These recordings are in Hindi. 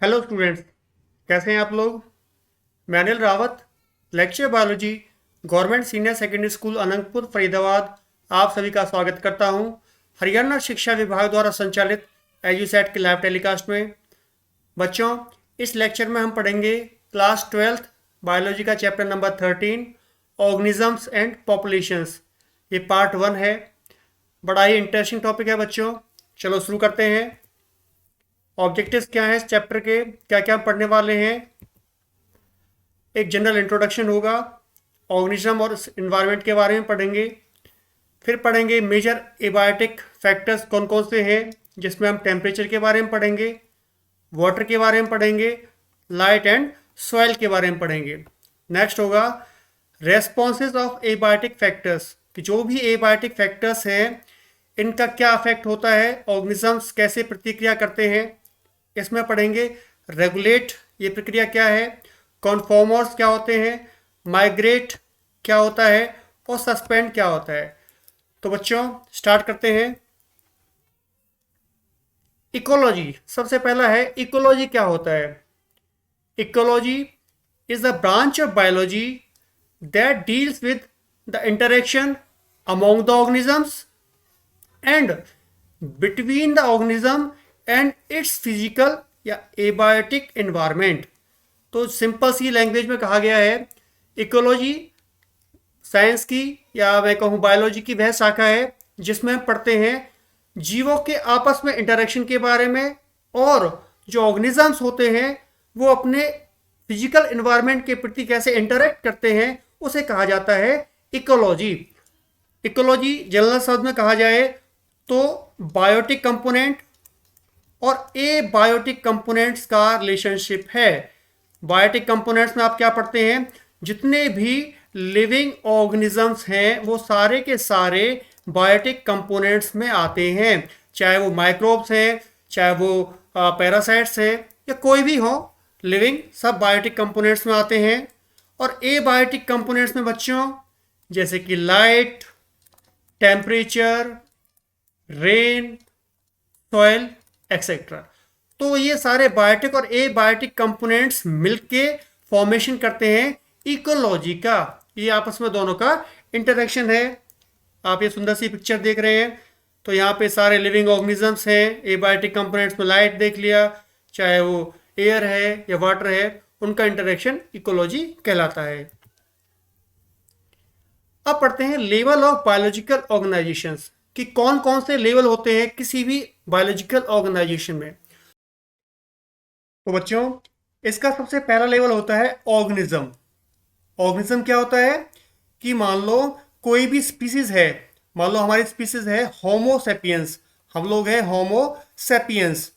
हेलो स्टूडेंट्स, कैसे हैं आप लोग। मैं Anil Rawat, lecture biology, government senior secondary school Anantapur Faridabad, आप सभी का स्वागत करता हूं हरियाणा शिक्षा विभाग द्वारा संचालित एजुसेट के लाइव टेलीकास्ट में। बच्चों, इस लेक्चर में हम पढ़ेंगे क्लास 12th बायोलॉजी का chapter number 13 organisms and populations. ये पार्ट 1 है। बड़ा ही इंटरेस्टिंग टॉपिक है बच्चों। चलो शुरू करते हैं। ऑब्जेक्टिव्स क्या हैं इस चैप्टर के, क्या क्या पढ़ने वाले हैं। एक जनरल इंट्रोडक्शन होगा, ऑर्गेनिज्म और इन्वायरमेंट के बारे में पढ़ेंगे। फिर पढ़ेंगे मेजर एबायोटिक फैक्टर्स कौन कौन से हैं, जिसमें हम टेम्परेचर के बारे में पढ़ेंगे, वाटर के बारे में पढ़ेंगे, लाइट एंड सॉइल के बारे में पढ़ेंगे। नेक्स्ट होगा रेस्पॉन्सेज ऑफ एबायोटिक फैक्टर्स, कि जो भी एबायोटिक फैक्टर्स हैं इनका क्या अफेक्ट होता है, ऑर्गेनिजम्स कैसे प्रतिक्रिया करते हैं, इसमें पढ़ेंगे। रेगुलेट, ये प्रक्रिया क्या है, कॉन्फॉर्मर्स क्या होते हैं, माइग्रेट क्या होता है और सस्पेंड क्या होता है। तो बच्चों स्टार्ट करते हैं। इकोलॉजी, सबसे पहला है इकोलॉजी क्या होता है। Ecology is the branch of biology that deals with the interaction among the organisms and between the organism and it's physical या एबायोटिक एनवायरनमेंट। तो सिंपल सी लैंग्वेज में कहा गया है, इकोलॉजी साइंस की या मैं कहूँ बायोलॉजी की वह शाखा है जिसमें हम पढ़ते हैं जीवों के आपस में इंटरेक्शन के बारे में, और जो ऑर्गेनिजम्स होते हैं वो अपने फिजिकल एनवायरनमेंट के प्रति कैसे इंटरेक्ट करते हैं, उसे कहा जाता है इकोलॉजी। इकोलॉजी जनरल शब्द में कहा जाए तो बायोटिक कंपोनेंट और एबायोटिक कंपोनेंट्स का रिलेशनशिप है। बायोटिक कंपोनेंट्स में आप क्या पढ़ते हैं, जितने भी लिविंग ऑर्गेनिजम्स हैं वो सारे के सारे बायोटिक कंपोनेंट्स में आते हैं, चाहे वो माइक्रोब्स हैं, चाहे वो पैरासाइट्स हैं, या कोई भी हो लिविंग, सब बायोटिक कंपोनेंट्स में आते हैं। और एबायोटिक कंपोनेंट्स में बच्चों जैसे कि light, temperature, rain, soil etcetera, तो ये सारे बायोटिक और एबायोटिक कंपोनेंट्स मिलके फॉर्मेशन करते हैं इकोलॉजी का। ये आपस में दोनों का इंटरेक्शन है। आप ये सुंदर सी पिक्चर देख रहे हैं, तो यहाँ पे सारे लिविंग ऑर्गेनिजम्स हैं। एबायोटिक कंपोनेंट्स में लाइट देख लिया, चाहे वो एयर है या वाटर है, उनका इंटरेक्शन इकोलॉजी कहलाता है। अब पढ़ते हैं लेवल ऑफ बायोलॉजिकल ऑर्गेनाइजेशंस, कि कौन कौन से लेवल होते हैं किसी भी बायोलॉजिकल ऑर्गेनाइजेशन में। तो बच्चों इसका सबसे पहला लेवल होता है ऑर्गेनिज्म। ऑर्गेनिज्म क्या होता है कि मान लो कोई भी स्पीसीज है, मान लो हमारी स्पीसीज है होमो सेपियंस, हम लोग हैं होमो सेपियंस।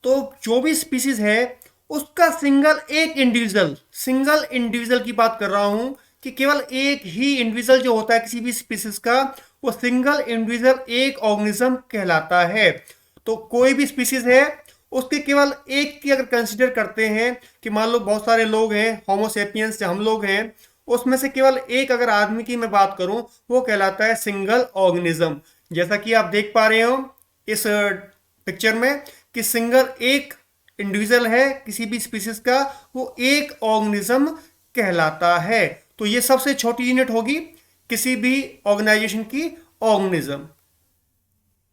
तो जो भी स्पीसीज है उसका सिंगल इंडिविजुअल की बात कर रहा हूं, कि केवल एक ही इंडिविजुअल जो होता है किसी भी स्पीसीज का, वो सिंगल इंडिविजुअल एक ऑर्गेनिज्म कहलाता है। तो कोई भी स्पीसीज है उसके केवल एक की अगर कंसिडर करते हैं, कि मान लो बहुत सारे लोग हैं होमोसेपियंस हम लोग हैं, उसमें से केवल एक अगर आदमी की मैं बात करूं, वो कहलाता है सिंगल ऑर्गेनिज्म। जैसा कि आप देख पा रहे हो इस पिक्चर में कि सिंगल एक इंडिविजुअल है किसी भी स्पीसीज का, वो एक ऑर्गेनिज्म कहलाता है। तो ये सबसे छोटी यूनिट होगी किसी भी ऑर्गेनाइजेशन की, ऑर्गेनिज्म।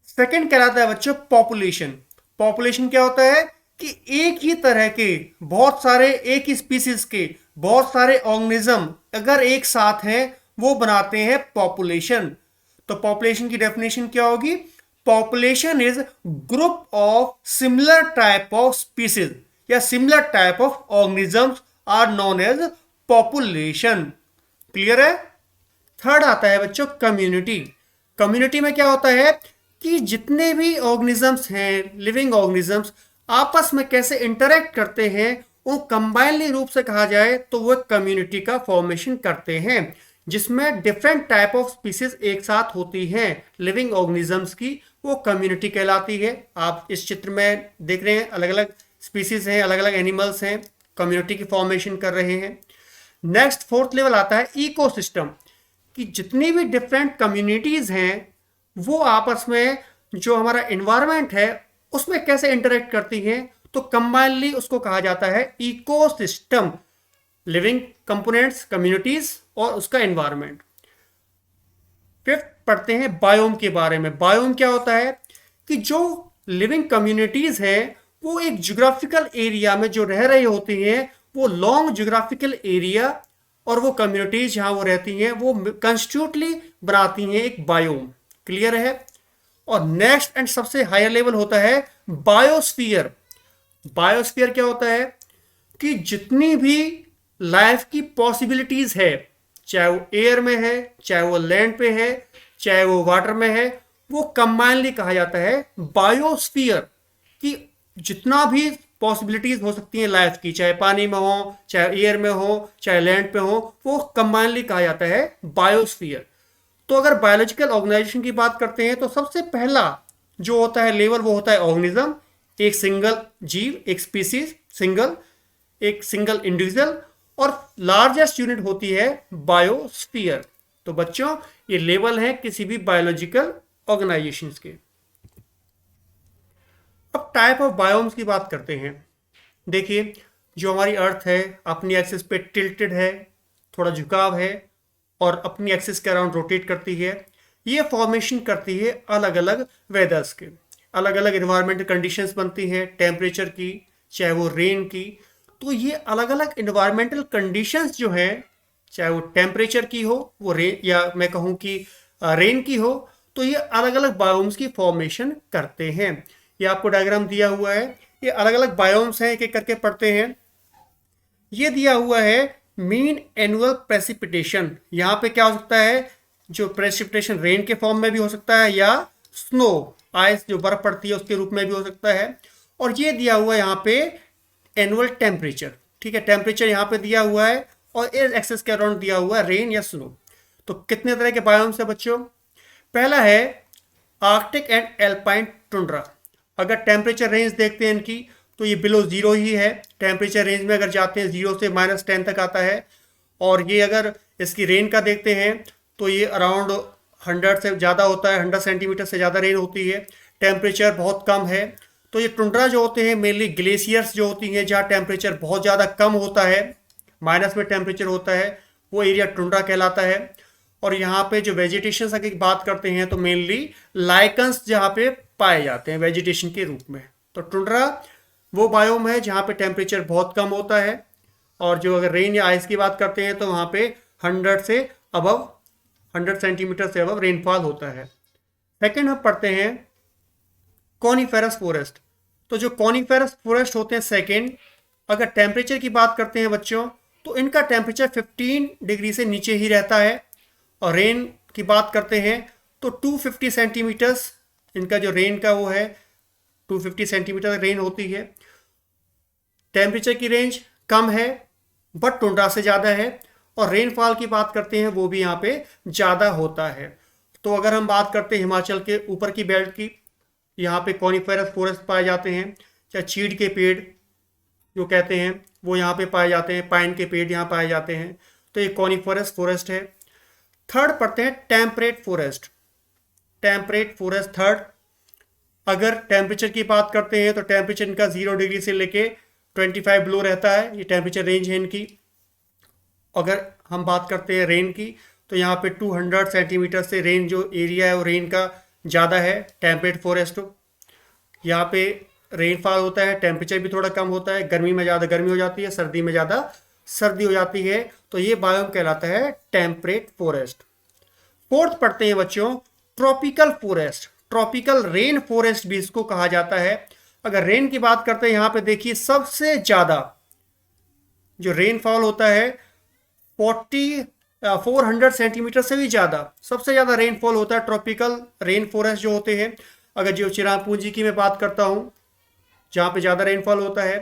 सेकंड कहलाता है बच्चों पॉपुलेशन। पॉपुलेशन क्या होता है कि एक ही तरह के बहुत सारे, एक ही स्पीसीज के बहुत सारे ऑर्गेनिज्म अगर एक साथ हैं वो बनाते हैं पॉपुलेशन। तो पॉपुलेशन की डेफिनेशन क्या होगी, population is group of similar type of species या similar type of organisms are known as population. Clear है। थर्ड आता है बच्चों कम्युनिटी। कम्युनिटी में क्या होता है कि जितने भी ऑर्गेनिजम्स हैं, लिविंग ऑर्गेनिजम्स, आपस में कैसे इंटरेक्ट करते हैं, वो कंबाइनली रूप से कहा जाए तो वो कम्युनिटी का फॉर्मेशन करते हैं, जिसमें डिफरेंट टाइप ऑफ स्पीसीज एक साथ होती हैं लिविंग ऑर्गेनिजम्स की, वो कम्युनिटी कहलाती है। आप इस चित्र में देख रहे हैं अलग अलग स्पीसीज हैं, अलग अलग एनिमल्स हैं, कम्युनिटी की फॉर्मेशन कर रहे हैं। नेक्स्ट फोर्थ लेवल आता है इकोसिस्टम, कि जितनी भी डिफरेंट कम्युनिटीज हैं वो आपस में जो हमारा एनवायरनमेंट है उसमें कैसे इंटरेक्ट करती हैं, तो कंबाइनली उसको कहा जाता है इकोसिस्टम, लिविंग कंपोनेंट्स, कम्युनिटीज और उसका एनवायरनमेंट। फिफ्थ पढ़ते हैं बायोम के बारे में। बायोम क्या होता है कि जो लिविंग कम्युनिटीज है वो एक ज्योग्राफिकल एरिया में जो रह रही होती हैं, वो लॉन्ग ज्योग्राफिकल एरिया और वो कम्युनिटीज जहां वो रहती हैं वो कंस्टिट्यूटली बनाती हैं एक बायोम। क्लियर है? और नेक्स्ट एंड सबसे हायर लेवल होता है बायोस्फीयर। बायोस्फीयर क्या होता है कि जितनी भी लाइफ की पॉसिबिलिटीज है, चाहे वो एयर में है, चाहे वो लैंड पे है, चाहे वो वाटर में है, वो कंबाइनली कहा जाता है बायोस्फीयर। कि जितना भी पॉसिबिलिटीज हो सकती हैं लाइफ की, चाहे पानी में हो, चाहे एयर में हो, चाहे लैंड पे हो, वो कंबाइनली कहा जाता है बायोस्फीयर। तो अगर बायोलॉजिकल ऑर्गेनाइजेशन की बात करते हैं तो सबसे पहला जो होता है लेवल वो होता है ऑर्गेनिज्म, एक सिंगल जीव, एक स्पीसीज, एक सिंगल इंडिविजुअल, और लार्जेस्ट यूनिट होती है बायोस्फीयर। तो बच्चों ये लेवल है किसी भी बायोलॉजिकल ऑर्गेनाइजेशंस के। अब टाइप ऑफ बायोम्स की बात करते हैं। देखिए, जो हमारी अर्थ है अपनी एक्सिस पे टिल्टेड है, थोड़ा झुकाव है और अपनी एक्सिस के अराउंड रोटेट करती है। ये फॉर्मेशन करती है अलग अलग वेदर्स के, अलग अलग इन्वायरमेंटल कंडीशंस बनती हैं, टेम्परेचर की, चाहे वो रेन की। तो ये अलग अलग इन्वायरमेंटल कंडीशंस जो हैं, चाहे वो टेम्परेचर की हो, वो रेन, या मैं कहूँ कि रेन की हो, तो ये अलग अलग बायोम्स की फॉर्मेशन करते हैं। ये आपको डायग्राम दिया हुआ है, ये अलग अलग बायोम्स हैं, एक एक करके पढ़ते हैं। ये दिया हुआ है मीन एनुअल प्रेसिपिटेशन। यहाँ पे क्या हो सकता है, जो प्रेसिपिटेशन रेन के फॉर्म में भी हो सकता है या स्नो, आइस जो बर्फ पड़ती है उसके रूप में भी हो सकता है। और ये दिया हुआ है यहाँ पे एनुअल टेम्परेचर। ठीक है, टेम्परेचर यहाँ पे दिया हुआ है और इस एक्सेस के अराउंड दिया हुआ है रेन या स्नो। तो कितने तरह के बायोम्स है बच्चों? पहला है आर्कटिक एंड एल्पाइन टुंड्रा। अगर टेम्परेचर रेंज देखते हैं इनकी तो ये बिलो जीरो ही है। टेम्परेचर रेंज में अगर जाते हैं 0 से -10 तक आता है। और ये अगर इसकी रेन का देखते हैं तो ये अराउंड 100 से ज़्यादा होता है, 100 सेंटीमीटर से ज़्यादा रेन होती है। टेम्परेचर बहुत कम है। तो ये टुंड्रा जो होते हैं मेनली ग्लेशियर्स जो होती हैं जहाँ टेम्परेचर बहुत ज़्यादा कम होता है, माइनस में टेम्परेचर होता है, वो एरिया टुंड्रा कहलाता है। और यहाँ पे जो वेजिटेशन की बात करते हैं तो मेनली लाइकन्स जहाँ पे पाए जाते हैं वेजिटेशन के रूप में। तो टुंड्रा वो बायोम है जहाँ पे टेम्परेचर बहुत कम होता है। और जो अगर रेन या आइस की बात करते हैं तो वहाँ पे 100 से अबव 100 सेंटीमीटर से अबव रेनफॉल होता है। सेकेंड हम पढ़ते हैं कॉनिफेरस फॉरेस्ट। तो जो कॉनिफेरस फॉरेस्ट होते हैं सेकेंड, अगर टेम्परेचर की बात करते हैं बच्चों तो इनका टेम्परेचर 15 डिग्री से नीचे ही रहता है। और रेन की बात करते हैं तो 250 सेंटीमीटर्स इनका जो रेन का वो है, 250 सेंटीमीटर रेन होती है। टेम्परेचर की रेंज कम है बट टुंड्रा से ज़्यादा है। और रेनफॉल की बात करते हैं वो भी यहाँ पे ज़्यादा होता है। तो अगर हम बात करते हैं हिमाचल के ऊपर की बेल्ट की, यहाँ पे कॉनिफेरस फॉरेस्ट पाए जाते हैं, चाहे चीड़ के पेड़ जो कहते हैं वो यहाँ पे पाए जाते हैं, पाइन के पेड़ यहाँ पाए जाते हैं। तो ये कॉनिफेरस फॉरेस्ट है। थर्ड पढ़ते हैं temperate forest. Temperate forest third, अगर टेम्परेचर की बात करते हैं तो टेम्परेचर इनका 0 डिग्री से लेके 25 बिलो रहता है, ये टेम्परेचर रेंज है इनकी। अगर हम बात करते हैं रेन की तो यहाँ पे 200 सेंटीमीटर से रेन जो एरिया है वो रेन का ज़्यादा है टेम्परेट फॉरेस्ट। यहाँ पे रेनफॉल होता है, टेम्परेचर भी थोड़ा कम होता है, गर्मी में ज़्यादा गर्मी हो जाती है, सर्दी में ज़्यादा सर्दी हो जाती है। तो ये बायोम कहलाता है टेम्परेट फॉरेस्ट। फोर्थ पढ़ते हैं बच्चों tropical forest. Tropical rain forest भी इसको कहा जाता है। अगर रेन की बात करते हैं यहाँ पे देखिए सबसे ज़्यादा जो रेनफॉल होता है 400 सेंटीमीटर से भी ज़्यादा, सबसे ज़्यादा रेनफॉल होता है ट्रॉपिकल रेन फॉरेस्ट जो होते हैं। अगर जो चिरापुंजी की मैं बात करता हूँ जहाँ पे ज़्यादा रेनफॉल होता है,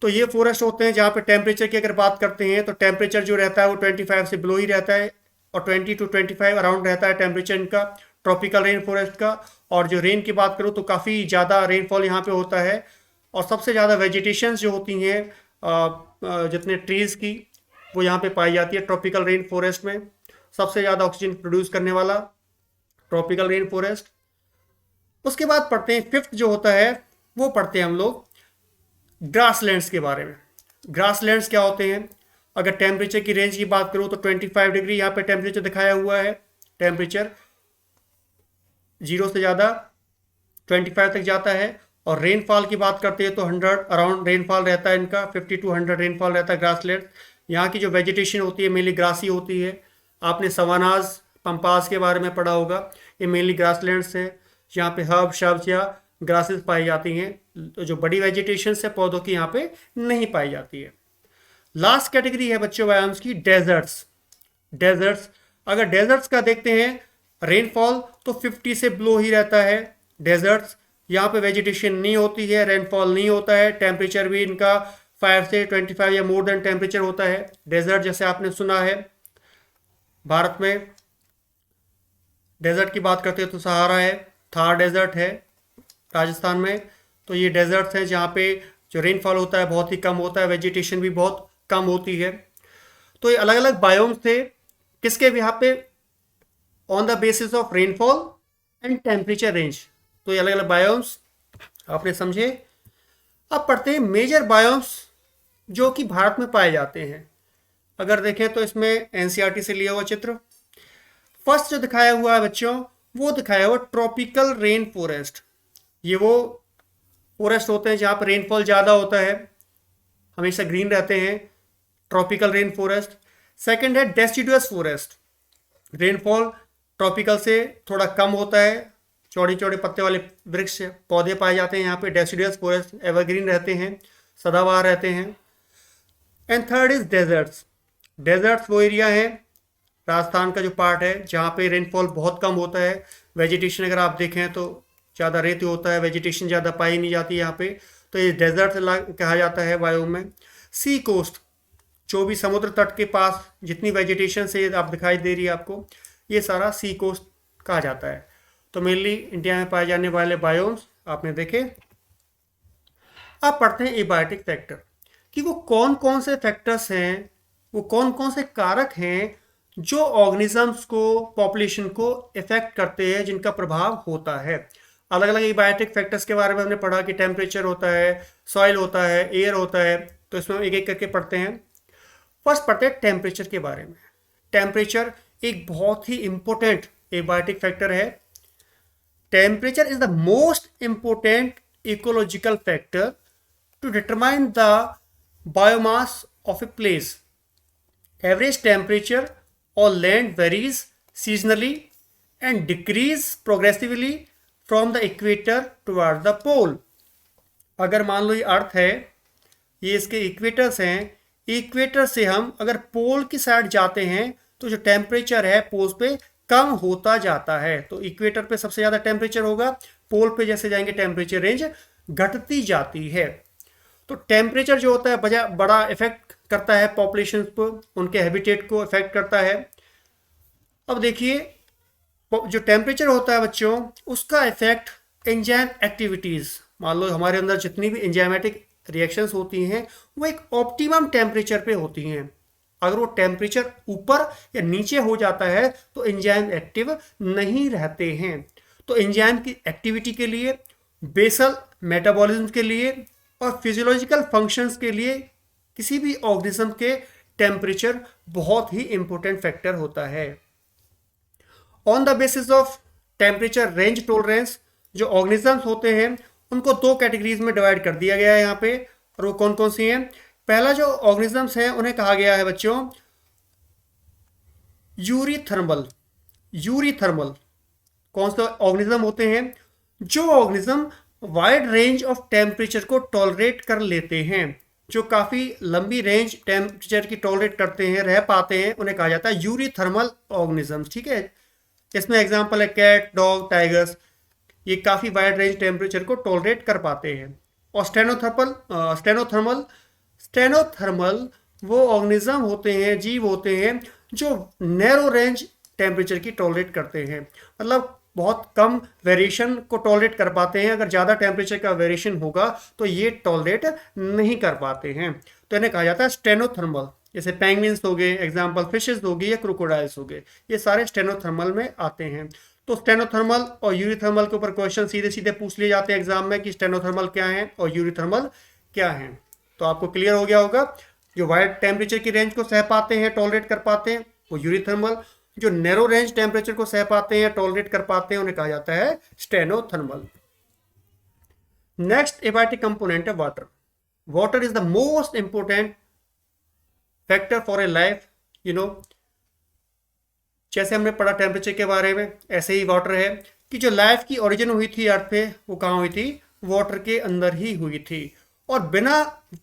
तो ये फॉरेस्ट होते हैं जहाँ पे टेम्परेचर की अगर बात करते हैं तो टेम्परेचर जो रहता है वो 25 से बिलो ही रहता है और 20 to 25 अराउंड रहता है टेम्परेचर इनका ट्रॉपिकल रेन फॉरेस्ट का। और जो रेन की बात करूँ तो काफ़ी ज़्यादा रेनफॉल यहाँ पे होता है। और सबसे ज़्यादा वेजिटेशंस जो होती हैं जितने ट्रीज़ की वो यहाँ पे पाई जाती है ट्रॉपिकल रेन फॉरेस्ट में। सबसे ज़्यादा ऑक्सीजन प्रोड्यूस करने वाला ट्रॉपिकल रेन फॉरेस्ट। उसके बाद पढ़ते हैं फिफ्थ जो होता है वो पढ़ते हैं हम लोग ग्रासलैंड्स के बारे में। ग्रासलैंड्स क्या होते हैं? अगर टेम्परेचर की रेंज की बात करूँ तो 25 डिग्री यहाँ पे टेम्परेचर दिखाया हुआ है। टेम्परेचर 0 से ज़्यादा 25 तक जाता है। और रेनफॉल की बात करते हैं तो 100 अराउंड रेनफॉल रहता है इनका, 50 to 100 रेनफॉल रहता है ग्रासलैंड। यहाँ की जो वेजिटेशन होती है मेनली ग्रासी होती है। आपने सवानाज पंपास के बारे में पढ़ा होगा, ये मेनली ग्रासलैंड्स है। यहाँ पे हर्ब शब्स या ग्रासेस पाई जाती हैं, तो जो बड़ी वेजिटेशन है पौधों की यहाँ पे नहीं पाई जाती है। लास्ट कैटेगरी है बच्चों बायोम्स की डेजर्ट्स। डेजर्ट्स, अगर डेजर्ट्स का देखते हैं रेनफॉल तो 50 से बिलो ही रहता है। डेजर्ट्स यहाँ पे वेजिटेशन नहीं होती है, रेनफॉल नहीं होता है, टेम्परेचर भी इनका 5 से 25 या मोर देन टेम्परेचर होता है। डेजर्ट जैसे आपने सुना है, भारत में डेजर्ट की बात करते हैं तो सहारा है, थार डेजर्ट है राजस्थान में। तो ये डेजर्ट्स हैं जहाँ पे जो रेनफॉल होता है बहुत ही कम होता है, वेजिटेशन भी बहुत कम होती है। तो ये अलग अलग बायोम्स थे किसके यहाँ पे, on the basis of rainfall and temperature range. तो ये अलग अलग बायोम्स आपने समझे। अब पढ़ते हैं मेजर बायोम्स जो कि भारत में पाए जाते हैं। अगर देखें तो इसमें एनसीईआरटी से लिया हुआ चित्र। फर्स्ट जो दिखाया हुआ है बच्चों, वो दिखाया हुआ ट्रॉपिकल रेन फॉरेस्ट। ये वो फॉरेस्ट होते हैं जहाँ पर रेनफॉल ज़्यादा होता है, हमेशा ग्रीन रहते हैं, ट्रॉपिकल रेन फॉरेस्ट। सेकेंड है डेसिडुअस फॉरेस्ट, रेनफॉल ट्रॉपिकल से थोड़ा कम होता है, चौड़े चौड़े पत्ते वाले वृक्ष पौधे पाए जाते हैं यहाँ पे। डेसिडुअस फॉरेस्ट एवरग्रीन रहते हैं, सदाबहार रहते हैं। And third is deserts. Deserts वो एरिया है राजस्थान का जो पार्ट है जहाँ पे रेनफॉल बहुत कम होता है, वेजिटेशन अगर आप देखें तो ज़्यादा रेत होता है, वेजिटेशन ज़्यादा पाई नहीं जाती यहाँ पे, तो ये डेजर्ट कहा जाता है बायोम में। सी कोस्ट, जो भी समुद्र तट के पास जितनी वेजिटेशन से आप दिखाई दे रही है आपको, ये सारा सी कोस्ट कहा जाता है। तो मेनली इंडिया में पाए जाने वाले बायोम्स आपने देखे। अब पढ़ते हैं एबायोटिक फैक्टर कि वो कौन कौन से फैक्टर्स हैं, वो कौन कौन से कारक हैं जो ऑर्गेनिजम्स को, पॉपुलेशन को इफेक्ट करते हैं, जिनका प्रभाव होता है। अलग अलग एबायोटिक फैक्टर्स के बारे में हमने पढ़ा कि टेम्परेचर होता है, सॉइल होता है, एयर होता है। तो इसमें एक एक करके पढ़ते हैं। फर्स्ट पढ़ते हैं टेम्परेचर के बारे में। टेम्परेचर एक बहुत ही इंपॉर्टेंट एबायोटिक फैक्टर है। Temperature is the most important ecological factor to determine the biomass of a place. Average temperature on land varies seasonally and decrease progressively from the equator toward the pole। अगर मान लो ये अर्थ है, ये इसके इक्वेटर्स हैं, इक्वेटर से हम अगर पोल की साइड जाते हैं तो जो टेम्परेचर है पोल पे कम होता जाता है। तो इक्वेटर पे सबसे ज़्यादा टेम्परेचर होगा, पोल पे जैसे जाएंगे टेम्परेचर रेंज घटती जाती है। तो टेम्परेचर जो होता है बड़ा इफेक्ट करता है पॉपुलेशन को, उनके हैबिटेट को इफेक्ट करता है। अब देखिए जो टेम्परेचर होता है बच्चों, उसका इफेक्ट एंजाइम एक्टिविटीज़, मान लो हमारे अंदर जितनी भी एंजाइमेटिक रिएक्शंस होती हैं वो एक ऑप्टिमम टेम्परेचर पे होती हैं। अगर वो टेम्परेचर ऊपर या नीचे हो जाता है तो एंजाइम एक्टिव नहीं रहते हैं। तो एंजाइम की एक्टिविटी के लिए, बेसल मेटाबॉलिज्म के लिए और फिजियोलॉजिकल फंक्शंस के लिए किसी भी ऑर्गेनिज्म के टेम्परेचर बहुत ही इंपॉर्टेंट फैक्टर होता है। On the basis of temperature range tolerance, जो ऑर्गेनिजम्स होते हैं उनको दो कैटेगरीज में डिवाइड कर दिया गया है यहाँ पे। और वो कौन कौन सी हैं? पहला जो ऑर्गेनिजम्स हैं उन्हें कहा गया है बच्चों यूरीथर्मल। यूरीथर्मल कौन से ऑर्गेनिज्म होते हैं? जो organism wide range of temperature को टॉलरेट कर लेते हैं, जो काफ़ी लंबी रेंज टेम्परेचर की टॉलरेट करते हैं, रह पाते हैं, उन्हें कहा जाता है यूरीथर्मल ऑर्गेनिजम्स। ठीक है, इसमें एग्जांपल है कैट, डॉग, टाइगर्स, ये काफ़ी वाइड रेंज टेम्परेचर को टॉलरेट कर पाते हैं। और स्टेनोथर्मल वो ऑर्गेनिज्म होते हैं, जीव होते हैं जो नैरो रेंज टेम्परेचर की टॉलरेट करते हैं, मतलब बहुत कम वेरिएशन को टॉलरेट कर पाते हैं। अगर ज़्यादा टेम्परेचर का वेरिएशन होगा तो ये टॉलरेट नहीं कर पाते हैं, तो इन्हें कहा जाता है स्टेनोथर्मल। जैसे पेंगुइन्स हो गए एग्जाम्पल, फिशेस हो गई या क्रोकोडाइल्स हो गए, ये सारे स्टेनोथर्मल में आते हैं। तो स्टेनोथर्मल और यूरीथर्मल के ऊपर क्वेश्चन सीधे सीधे पूछ लिए जाते हैं एग्जाम में कि स्टेनोथर्मल क्या है और यूरीथर्मल क्या हैं? तो आपको क्लियर हो गया होगा, जो वाइड टेम्परेचर की रेंज को सह पाते हैं, टॉलरेट कर पाते हैं, वो यूरिथर्मल। जो नैरो रेंज टेम्परेचर को सह पाते हैं, टॉलरेट कर पाते हैं, उन्हें कहा जाता है स्टेनोथर्मल। नेक्स्ट एबायोटिक कंपोनेंट है water. Water is the most important factor for a life, you know. जैसे हमने पढ़ा टेम्परेचर के बारे में, ऐसे ही वाटर है कि जो लाइफ की ओरिजिन हुई थी अर्थ पे, वो कहाँ हुई थी? वाटर के अंदर ही हुई थी। और बिना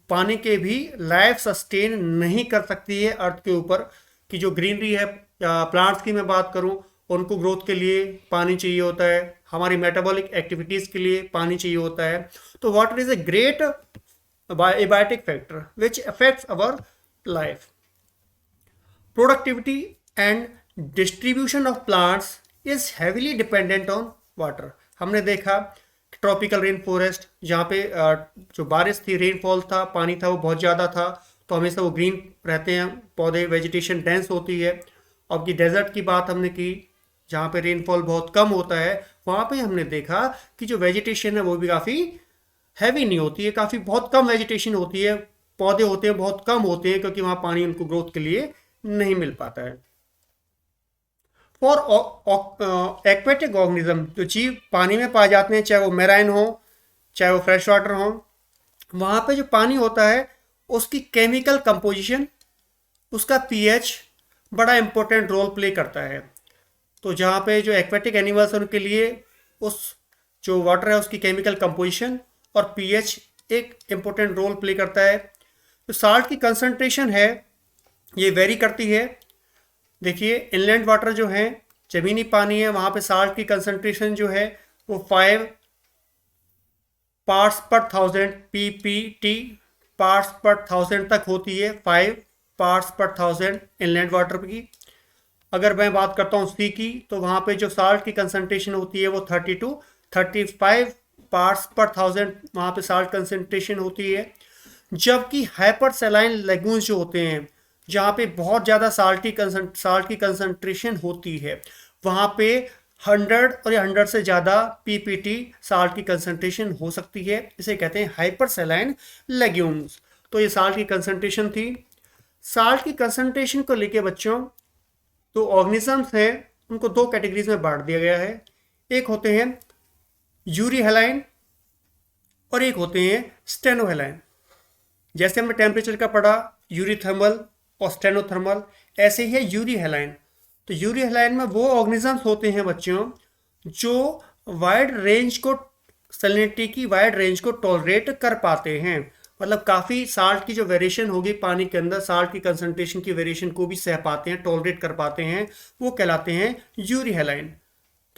पानी के भी लाइफ सस्टेन नहीं कर सकती है अर्थ के ऊपर। कि जो ग्रीनरी है, प्लांट्स की मैं बात करूं, उनको ग्रोथ के लिए पानी चाहिए होता है, हमारी मेटाबॉलिक एक्टिविटीज के लिए पानी चाहिए होता है। तो water is a great abiotic factor which affects our life. Productivity and distribution of plants is heavily dependent on water. हमने देखा ट्रॉपिकल रेन फॉरेस्ट, जहाँ पे जो बारिश थी, रेनफॉल था, पानी था, वो बहुत ज़्यादा था, तो हमेशा वो ग्रीन रहते हैं पौधे, वेजिटेशन डेंस होती है। अब की डेजर्ट की बात हमने की, जहाँ पे रेनफॉल बहुत कम होता है, वहाँ पे हमने देखा कि जो वेजिटेशन है वो भी काफ़ी हैवी नहीं होती है, काफ़ी बहुत कम वेजिटेशन होती है, पौधे होते हैं बहुत कम होते हैं, क्योंकि वहाँ पानी उनको ग्रोथ के लिए नहीं मिल पाता है। फॉर एक्वेटिक ऑर्गेनिज्म, जो जीव पानी में पाए जाते हैं, चाहे वो मेराइन हो, चाहे वो फ्रेश वाटर हो, वहाँ पे जो पानी होता है उसकी केमिकल कंपोजिशन, उसका पीएच बड़ा इंपॉर्टेंट रोल प्ले करता है। तो जहाँ पे जो एक्वेटिक एनिमल्स हैं उनके लिए उस जो वाटर है उसकी केमिकल कंपोजिशन और पीएच एक इम्पोर्टेंट रोल प्ले करता है। जो साल्ट की कंसंट्रेशन है ये वेरी करती है। देखिए इनलैंड वाटर जो है, ज़मीनी पानी है, वहाँ पे साल्ट की कंसंट्रेशन जो है वो 5 पार्ट्स पर थाउजेंड पीपीटी पार्ट्स पर थाउजेंड तक होती है, 5 पार्ट्स पर थाउजेंड इनलैंड वाटर की। अगर मैं बात करता हूँ सी की, तो वहाँ पे जो साल्ट की कंसंट्रेशन होती है वो 30 to 35 पार्ट्स पर थाउजेंड वहाँ पे साल्ट कंसंट्रेशन होती है। जबकि हाइपर सैलाइन लेगून्स जो होते हैं, जहाँ पे बहुत ज़्यादा साल्ट की कंसंट्रेशन होती है, वहाँ पे 100 और या 100 से ज़्यादा पीपीटी साल्ट की कंसंट्रेशन हो सकती है। इसे कहते हैं हाइपर सैलाइन लेग्यूम्स। तो ये साल्ट की कंसंट्रेशन थी। साल्ट की कंसंट्रेशन को लेके बच्चों, तो ऑर्गेनिजम्स हैं उनको दो कैटेगरीज में बांट दिया गया है। एक होते हैं यूरी हैलाइन और एक होते हैं स्टेनोहेलाइन। जैसे हमने टेम्परेचर का पढ़ा यूरीथर्मल और स्टेनोथर्मल, ऐसे ही है यूरी हैलाइन। तो यूरी हैलाइन में वो ऑर्गेनिजम्स होते हैं बच्चों जो वाइड रेंज को, सैलिनिटी की वाइड रेंज को टॉलरेट कर पाते हैं। मतलब काफ़ी साल्ट की जो वेरिएशन होगी पानी के अंदर, साल्ट की कंसंट्रेशन की वेरिएशन को भी सह पाते हैं, टॉलरेट कर पाते हैं, वो कहलाते हैं यूरी हैलाइन।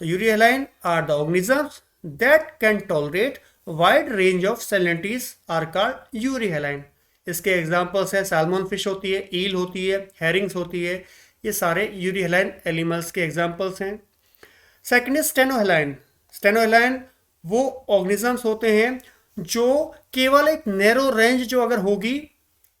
तो euryhaline are the organisms that can tolerate wide range of salinities are called euryhaline. इसके एग्जांपल्स है सैल्मन फिश होती है, ईल होती है, हेरिंग्स होती है, ये सारे यूरी हैलाइन एनिमल्स के एग्जांपल्स हैं। Second is stenohaline. स्टेनोहेलाइन वो ऑर्गेनिजम्स होते हैं जो केवल एक नैरो रेंज जो अगर होगी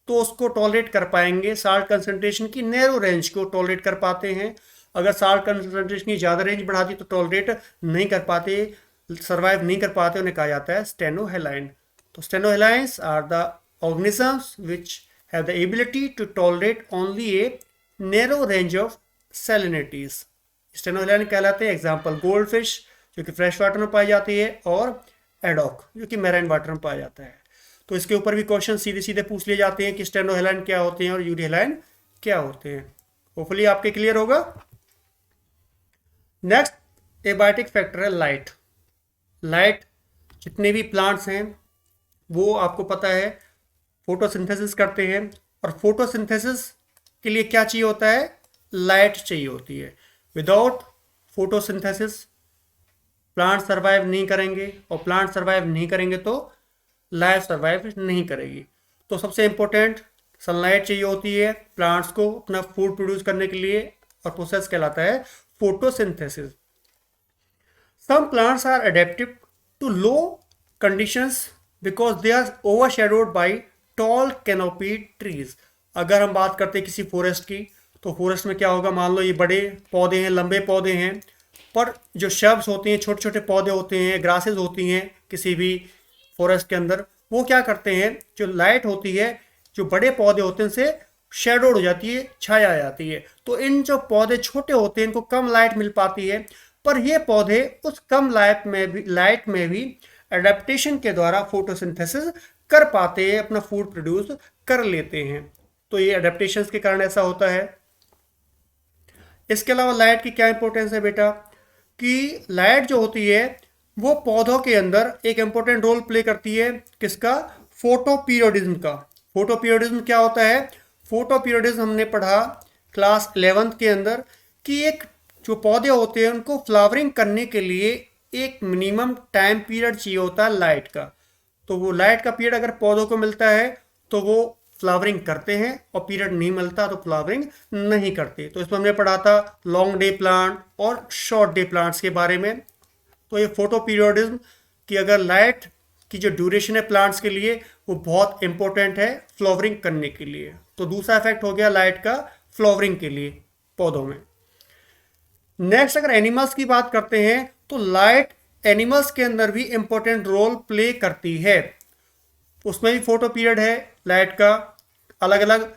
तो उसको टॉलरेट कर पाएंगे, साल्ट कंसंट्रेशन की नैरो रेंज को टॉलरेट कर पाते हैं। अगर साल्ट कंसंट्रेशन की ज़्यादा रेंज बढ़ा दी तो टॉलरेट नहीं कर पाते, सर्वाइव नहीं कर पाते, उन्हें कहा जाता है स्टेनोहेलाइन। तो stenohalines are the organisms which have the ability to tolerate only a narrow range of salinities. स्टेनोहेलाइन कहलाते हैं। एग्जाम्पल गोल्ड फिश जो कि फ्रेश वाटर में पाई जाती है, और एडॉक जो कि मैराइन वाटर में पाया जाता है। तो इसके ऊपर भी क्वेश्चन सीधे सीधे पूछ लिए जाते हैं कि स्टेनोहेलाइन क्या होते हैं और यूरी हैलाइन क्या होते हैं। होपफुली आपके क्लियर होगा। नेक्स्ट एबायोटिक फैक्टर है लाइट। लाइट, जितने भी प्लांट्स हैं वो आपको पता है फोटोसिंथेसिस करते हैं, और फोटोसिंथेसिस के लिए क्या चाहिए होता है? लाइट चाहिए होती है। विदाउट फोटोसिंथेसिस प्लांट सर्वाइव नहीं करेंगे, और प्लांट सर्वाइव नहीं करेंगे तो लाइफ सर्वाइव नहीं करेगी। तो सबसे इम्पोर्टेंट सनलाइट चाहिए होती है प्लांट्स को अपना फूड प्रोड्यूस करने के लिए, और प्रोसेस कहलाता है photosynthesis. Some plants are adaptive to low conditions because they are overshadowed by tall canopy trees. अगर हम बात करते हैं किसी फॉरेस्ट की, तो फॉरेस्ट में क्या होगा, मान लो ये बड़े पौधे हैं, लंबे पौधे हैं, पर जो शब्स होते हैं, छोटे छोटे पौधे होते हैं, ग्रासेस होती हैं किसी भी फॉरेस्ट के अंदर, वो क्या करते हैं, जो लाइट होती है, जो बड़े पौधे होते हैं उनसे शेडोड हो जाती है, छाया आ जाती है। तो इन जो पौधे छोटे होते हैं इनको कम लाइट मिल पाती है, पर ये पौधे उस कम लाइट में भी एडेप्टेशन के द्वारा फोटोसिंथेसिस कर पाते हैं, अपना फूड प्रोड्यूस कर लेते हैं। तो ये एडेप्टेशन के कारण ऐसा होता है। इसके अलावा लाइट की क्या इंपॉर्टेंस है बेटा, कि लाइट जो होती है वो पौधों के अंदर एक इंपॉर्टेंट रोल प्ले करती है। किसका? फोटो पीरियोडिज्म का। फोटो पीरियोडिज्म क्या होता है? फोटो पीरियोडिज्म हमने पढ़ा क्लास 11th के अंदर कि एक जो पौधे होते हैं उनको फ्लावरिंग करने के लिए एक मिनिमम टाइम पीरियड चाहिए होता है लाइट का। तो वो लाइट का पीरियड अगर पौधों को मिलता है तो वो फ्लावरिंग करते हैं, और पीरियड नहीं मिलता तो फ्लावरिंग नहीं करते। तो इसमें हमने पढ़ा था लॉन्ग डे प्लांट और शॉर्ट डे प्लांट्स के बारे में। तो ये फोटो पीरियोडिज्म कि अगर लाइट की जो ड्यूरेशन है प्लांट्स के लिए वो बहुत इंपॉर्टेंट है फ्लावरिंग करने के लिए। तो दूसरा इफेक्ट हो गया लाइट का फ्लावरिंग के लिए पौधों में। नेक्स्ट अगर एनिमल्स की बात करते हैं तो लाइट एनिमल्स के अंदर भी इंपॉर्टेंट रोल प्ले करती है। उसमें भी फोटो पीरियड है लाइट का। अलग अलग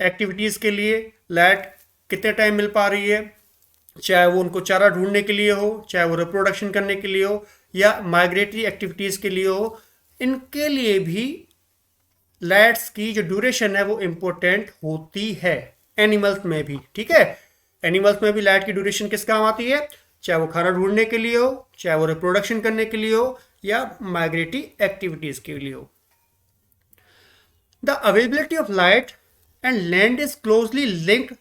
एक्टिविटीज़ के लिए लाइट कितने टाइम मिल पा रही है, चाहे वो उनको चारा ढूंढने के लिए हो, चाहे वो रिप्रोडक्शन करने के लिए हो, या माइग्रेटरी एक्टिविटीज़ के लिए हो, इनके लिए भी लाइट्स की जो ड्यूरेशन है वो इम्पोर्टेंट होती है एनिमल्स में भी। ठीक है, एनिमल्स में भी लाइट की ड्यूरेशन किस काम आती है, चाहे वो खाना ढूंढने के लिए हो, चाहे वो रिप्रोडक्शन करने के लिए हो, या माइग्रेटरी एक्टिविटीज़ के लिए हो। The availability of light and land is closely linked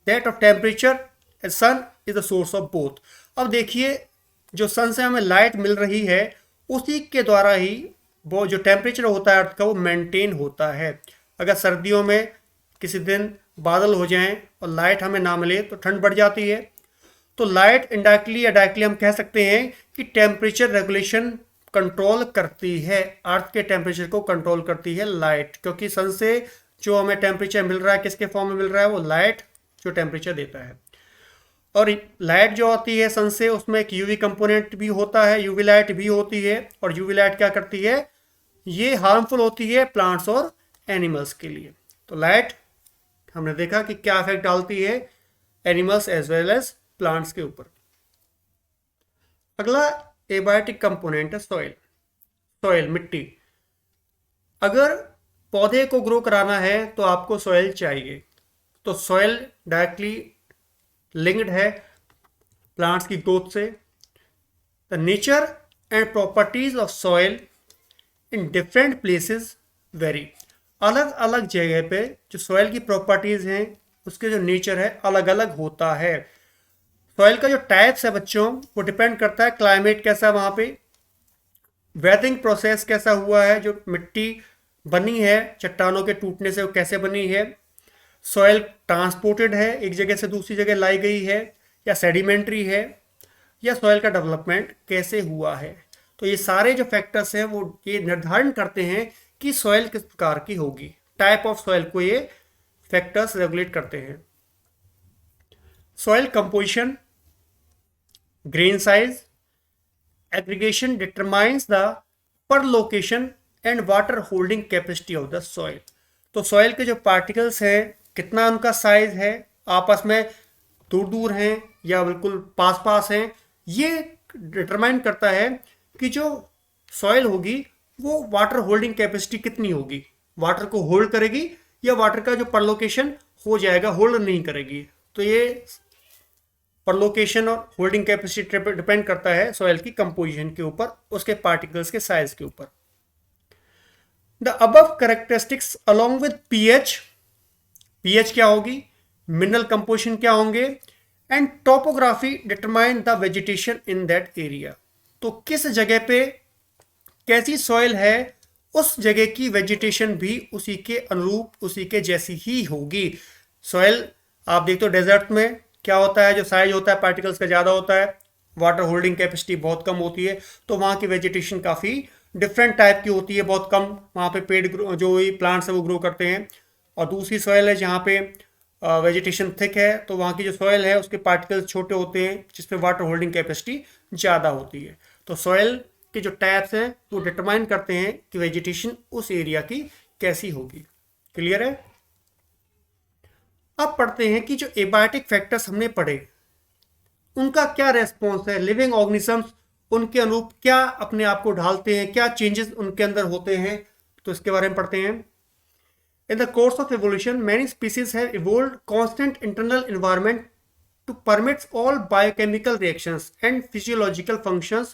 that of temperature and sun is the source of both. अब देखिए, जो सन से हमें लाइट मिल रही है उसी के द्वारा ही वो जो टेम्परेचर होता है अर्थ का वो मेंटेन होता है। अगर सर्दियों में किसी दिन बादल हो जाएं और लाइट हमें ना मिले तो ठंड बढ़ जाती है। तो लाइट इनडायरेक्टली या डायरेक्टली हम कह सकते हैं कि टेम्परेचर रेगुलेशन कंट्रोल करती है, अर्थ के टेम्परेचर को कंट्रोल करती है लाइट, क्योंकि सन से जो हमें टेम्परेचर मिल रहा है किसके फॉर्म में मिल रहा है, वो लाइट जो टेम्परेचर देता है। और लाइट जो आती है सन से उसमें एक यूवी कंपोनेंट भी होता है, यूवी लाइट भी होती है। और यूवी लाइट क्या करती है, ये हार्मफुल होती है प्लांट्स और एनिमल्स के लिए। तो लाइट हमने देखा कि क्या इफेक्ट डालती है animals as well as plants के ऊपर। अगला एबायोटिक कंपोनेंट है सॉइल। सॉइल मिट्टी। अगर पौधे को ग्रो कराना है तो आपको सॉइल चाहिए। तो सॉइल डायरेक्टली लिंक्ड है प्लांट्स की ग्रोथ से। The nature and properties of soil in different places very. अलग अलग जगह पे जो सॉइल की प्रॉपर्टीज हैं उसके जो नेचर है अलग अलग होता है। सॉइल का जो टाइप्स है बच्चों वो डिपेंड करता है क्लाइमेट कैसा है वहाँ पे, वेदरिंग प्रोसेस कैसा हुआ है, जो मिट्टी बनी है चट्टानों के टूटने से वो कैसे बनी है, सॉइल ट्रांसपोर्टेड है एक जगह से दूसरी जगह लाई गई है या सेडिमेंट्री है, या सॉइल का डेवलपमेंट कैसे हुआ है। तो ये सारे जो फैक्टर्स हैं वो ये निर्धारण करते हैं कि सॉइल किस प्रकार की होगी। टाइप ऑफ सॉइल को ये फैक्टर्स रेगुलेट करते हैं। Soil composition, grain size, aggregation determines the पर location and water holding capacity of the soil. तो सॉइल के जो पार्टिकल्स हैं कितना उनका साइज है, आपस में दूर दूर हैं या बिल्कुल पास पास हैं, ये डिटरमाइन करता है कि जो सॉइल होगी वो वाटर होल्डिंग कैपेसिटी कितनी होगी, वाटर को होल्ड करेगी या वाटर का जो परलोकेशन हो जाएगा होल्ड नहीं करेगी। तो ये परलोकेशन और होल्डिंग कैपेसिटी डिपेंड करता है सॉइल की कंपोजिशन के ऊपर, उसके पार्टिकल्स के साइज के ऊपर। The above characteristics along with pH, pH क्या होगी, मिनरल कंपोजिशन क्या होंगे, and topography determine the vegetation in that area. तो किस जगह पे कैसी सॉइल है उस जगह की वेजिटेशन भी उसी के अनुरूप उसी के जैसी ही होगी। सॉइल आप देखते हो डेजर्ट में क्या होता है, जो साइज होता है पार्टिकल्स का ज़्यादा होता है, वाटर होल्डिंग कैपेसिटी बहुत कम होती है, तो वहाँ की वेजिटेशन काफ़ी डिफरेंट टाइप की होती है, बहुत कम वहाँ पे पेड़ जो भी प्लांट्स है वो ग्रो करते हैं। और दूसरी सॉइल है जहाँ पे वेजिटेशन थिक है, तो वहाँ की जो सॉइल है उसके पार्टिकल्स छोटे होते हैं जिसमें वाटर होल्डिंग कैपेसिटी ज़्यादा होती है। तो सॉइल के जो टाइप्स हैं वो डिटरमाइन करते हैं कि वेजिटेशन उस एरिया की कैसी होगी। क्लियर है? अब पढ़ते हैं कि जो एबायोटिक फैक्टर्स हमने पढ़े उनका क्या रेस्पॉन्स है, लिविंग ऑर्गेनिजम्स उनके अनुरूप क्या अपने आप को ढालते हैं, क्या चेंजेस उनके अंदर होते हैं, तो इसके बारे में पढ़ते हैं। In the course of evolution many species have evolved constant internal environment to permits all biochemical reactions and physiological functions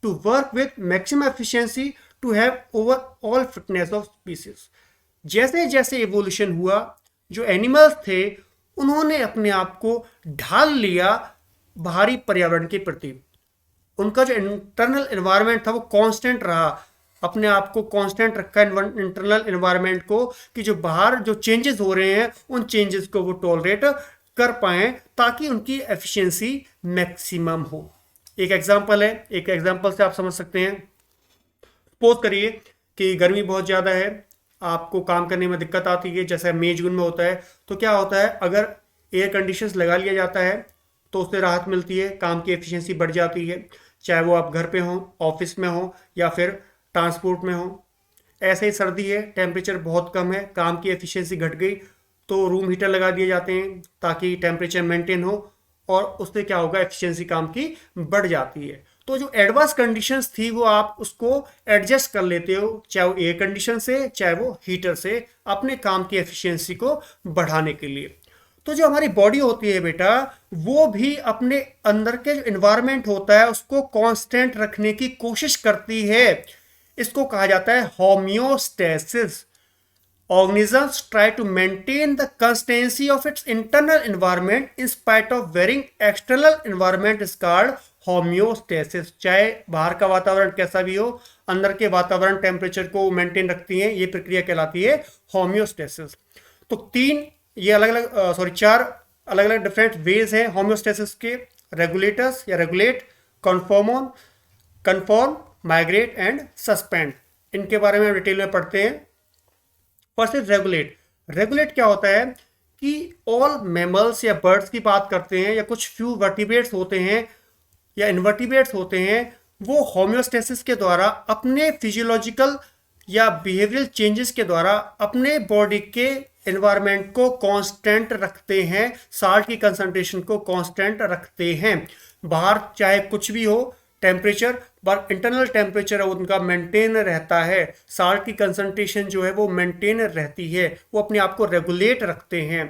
to work with maximum efficiency to have overall fitness of species। जैसे जैसे evolution हुआ जो एनिमल्स थे उन्होंने अपने आप को ढाल लिया बाहरी पर्यावरण के प्रति। उनका जो इंटरनल एनवायरनमेंट था वो कांस्टेंट रहा, अपने आप को कांस्टेंट रखा इंटरनल एनवायरनमेंट को कि जो बाहर जो चेंजेस हो रहे हैं उन चेंजेस को वो टॉलरेट कर पाए ताकि उनकी एफिशिएंसी मैक्सिमम हो। एक एग्जांपल है, एक एग्जांपल से आप समझ सकते हैं। सपोज करिए कि गर्मी बहुत ज़्यादा है, आपको काम करने में दिक्कत आती है, जैसे मई जून में होता है, तो क्या होता है अगर एयर कंडीशंस लगा लिया जाता है तो उससे राहत मिलती है, काम की एफिशिएंसी बढ़ जाती है, चाहे वो आप घर पे हो, ऑफिस में हो या फिर ट्रांसपोर्ट में हो। ऐसे ही सर्दी है, टेम्परेचर बहुत कम है, काम की एफिशिएंसी घट गई तो रूम हीटर लगा दिए जाते हैं ताकि टेम्परेचर मेंटेन हो और उससे क्या होगा एफिशिएंसी काम की बढ़ जाती है। तो जो एडवर्स कंडीशंस थी वो आप उसको एडजस्ट कर लेते हो, चाहे वो एयर कंडीशन से चाहे वो हीटर से, अपने काम की एफिशिएंसी को बढ़ाने के लिए। तो जो हमारी बॉडी होती है बेटा वो भी अपने अंदर के जो एनवायरनमेंट होता है उसको कांस्टेंट रखने की कोशिश करती है। इसको कहा जाता है homeostasis. Organisms try to maintain the constancy of its internal environment in spite of varying external environment is called homeostasis। चाहे बाहर का वातावरण कैसा भी हो, अंदर के वातावरण टेम्परेचर को मेंटेन रखती है, ये प्रक्रिया कहलाती है होम्योस्टेसिस। तो चार अलग अलग डिफरेंट वेज हैं होम्योस्टेसिस के। रेगुलेटर्स या regulate, conform, migrate and suspend. इनके बारे में डिटेल में पढ़ते हैं। First is regulate. रेगुलेट क्या होता है कि ऑल मैमल्स या बर्ड्स की बात करते हैं या कुछ फ्यू वर्टिब्रेट्स होते हैं या इनवर्टिब्रेट्स होते हैं, वो होम्योस्टेसिस के द्वारा अपने फिजियोलॉजिकल या बिहेवियरल चेंजेस के द्वारा अपने बॉडी के एनवायरनमेंट को कांस्टेंट रखते हैं, साल्ट की कंसंट्रेशन को कांस्टेंट रखते हैं। बाहर चाहे कुछ भी हो टेम्परेचर, पर इंटरनल टेम्परेचर उनका मेंटेन रहता है, साल्ट की कंसंट्रेशन जो है वो मेंटेन रहती है, वो अपने आप को रेगुलेट रखते हैं।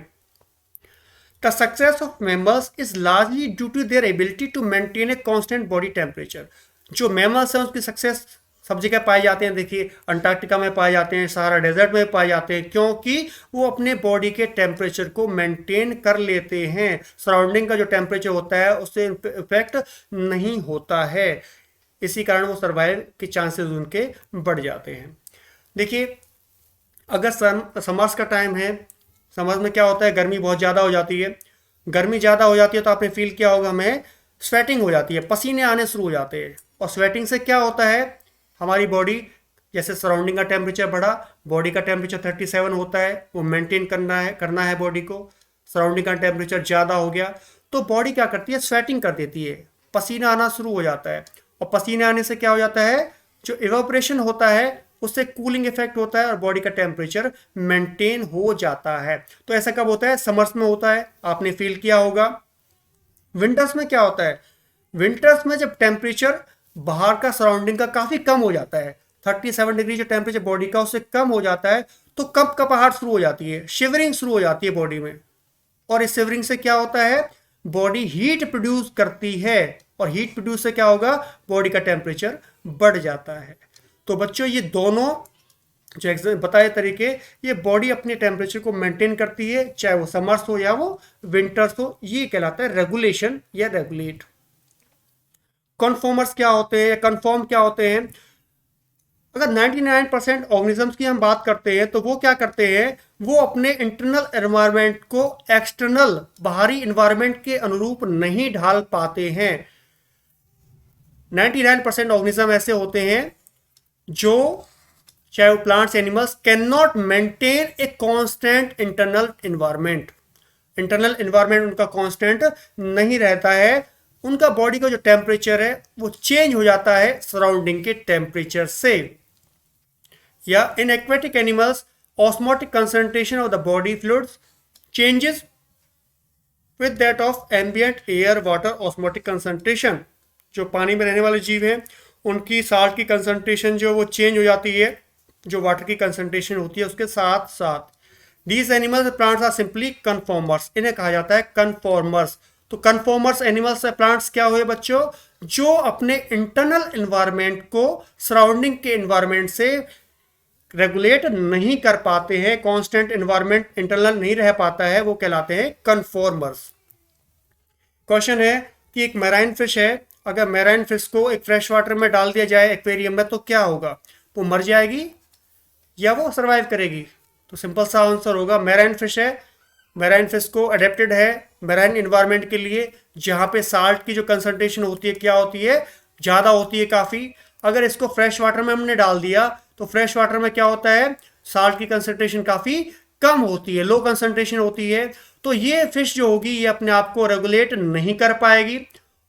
The success of mammals is largely due to their ability to maintain a constant body temperature. जो मैमल्स हैं उसकी सक्सेस सब जगह पाए जाते हैं, देखिए अंटार्कटिका में पाए जाते हैं, सहारा डेजर्ट में पाए जाते हैं, क्योंकि वो अपने बॉडी के टेम्परेचर को मेंटेन कर लेते हैं, सराउंडिंग का जो टेम्परेचर होता है उससे इफेक्ट नहीं होता है, इसी कारण वो सर्वाइव के चांसेस उनके बढ़ जाते हैं। देखिए अगर समर्स का टाइम है, समर्स में क्या होता है गर्मी बहुत ज़्यादा हो जाती है, गर्मी ज़्यादा हो जाती है तो आपने फील किया होगा हमें स्वेटिंग हो जाती है, पसीने आने शुरू हो जाते हैं। और स्वेटिंग से क्या होता है हमारी बॉडी, जैसे सराउंडिंग का टेम्परेचर बढ़ा, बॉडी का टेम्परेचर 37 होता है, वो मेंटेन करना है बॉडी को। सराउंडिंग का टेम्परेचर ज़्यादा हो गया तो बॉडी क्या करती है स्वेटिंग कर देती है, पसीना आना शुरू हो जाता है। और पसीने आने से क्या हो जाता है जो इवेपोरेशन होता है उससे कूलिंग इफेक्ट होता है और बॉडी का टेम्परेचर मेंटेन हो जाता है। तो ऐसा कब होता है समर्स में होता है, आपने फील किया होगा। विंटर्स में क्या होता है, विंटर्स में जब टेम्परेचर बाहर का सराउंडिंग का काफी कम हो जाता है, 37 डिग्री जो टेम्परेचर बॉडी का उससे कम हो जाता है, तो कपकपाहट शुरू हो जाती है, शिवरिंग शुरू हो जाती है बॉडी में। और इस शिवरिंग से क्या होता है बॉडी हीट प्रोड्यूस करती है, और हीट प्रोड्यूस से क्या होगा बॉडी का टेम्परेचर बढ़ जाता है। तो बच्चों ये दोनों जो बताए तरीके, ये बॉडी अपने टेम्परेचर को मेंटेन करती है, चाहे वो समर्स हो या वो विंटर्स हो, ये कहलाता है रेगुलेशन या रेगुलेट। कन्फॉर्मर्स क्या होते हैं या कन्फॉर्म क्या होते हैं, अगर 99% ऑर्गेनिजम्स की हम बात करते हैं तो वो क्या करते हैं, वो अपने इंटरनल एनवायरनमेंट को एक्सटर्नल बाहरी एनवायरनमेंट के अनुरूप नहीं ढाल पाते हैं। 99% ऑर्गेनिज्म ऐसे होते हैं जो चाहे वो plants animals can not maintain a constant internal environment. Internal environment उनका कांस्टेंट नहीं रहता है, उनका बॉडी का जो टेम्परेचर है वो चेंज हो जाता है सराउंडिंग के टेम्परेचर से। या in aquatic animals osmotic concentration of the body fluids changes with that of ambient air water osmotic concentration. जो पानी में रहने वाले जीव हैं उनकी साल्ट की कंसंट्रेशन जो वो चेंज हो जाती है जो वाटर की कंसंट्रेशन होती है उसके साथ साथ। These animals plants are simply conformers, इन्हें कहा जाता है कन्फॉर्मर्स। तो कन्फॉर्मर्स एनिमल्स प्लांट्स क्या हुए बच्चों, जो अपने इंटरनल एनवायरनमेंट को सराउंडिंग के एनवायरनमेंट से रेगुलेट नहीं कर पाते हैं, कांस्टेंट एनवायरनमेंट इंटरनल नहीं रह पाता है, वो कहलाते हैं कन्फॉर्मर्स। क्वेश्चन है कि एक मैराइन फिश है, अगर मैराइन फिश को एक फ्रेश वाटर में डाल दिया जाए एक्वेरियम में तो क्या होगा, वो मर जाएगी या वो सरवाइव करेगी? तो सिंपल सा आंसर होगा मैराइन फिश है, मैराइन फिश को अडेप्टेड है मैराइन इन्वायरमेंट के लिए, जहाँ पे साल्ट की जो कंसंट्रेशन होती है क्या होती है, ज़्यादा होती है काफ़ी। अगर इसको फ्रेश वाटर में हमने डाल दिया तो फ्रेश वाटर में क्या होता है, साल्ट की कंसंट्रेशन काफ़ी कम होती है, लो कंसंट्रेशन होती है। तो ये फिश जो होगी ये अपने आप को रेगुलेट नहीं कर पाएगी,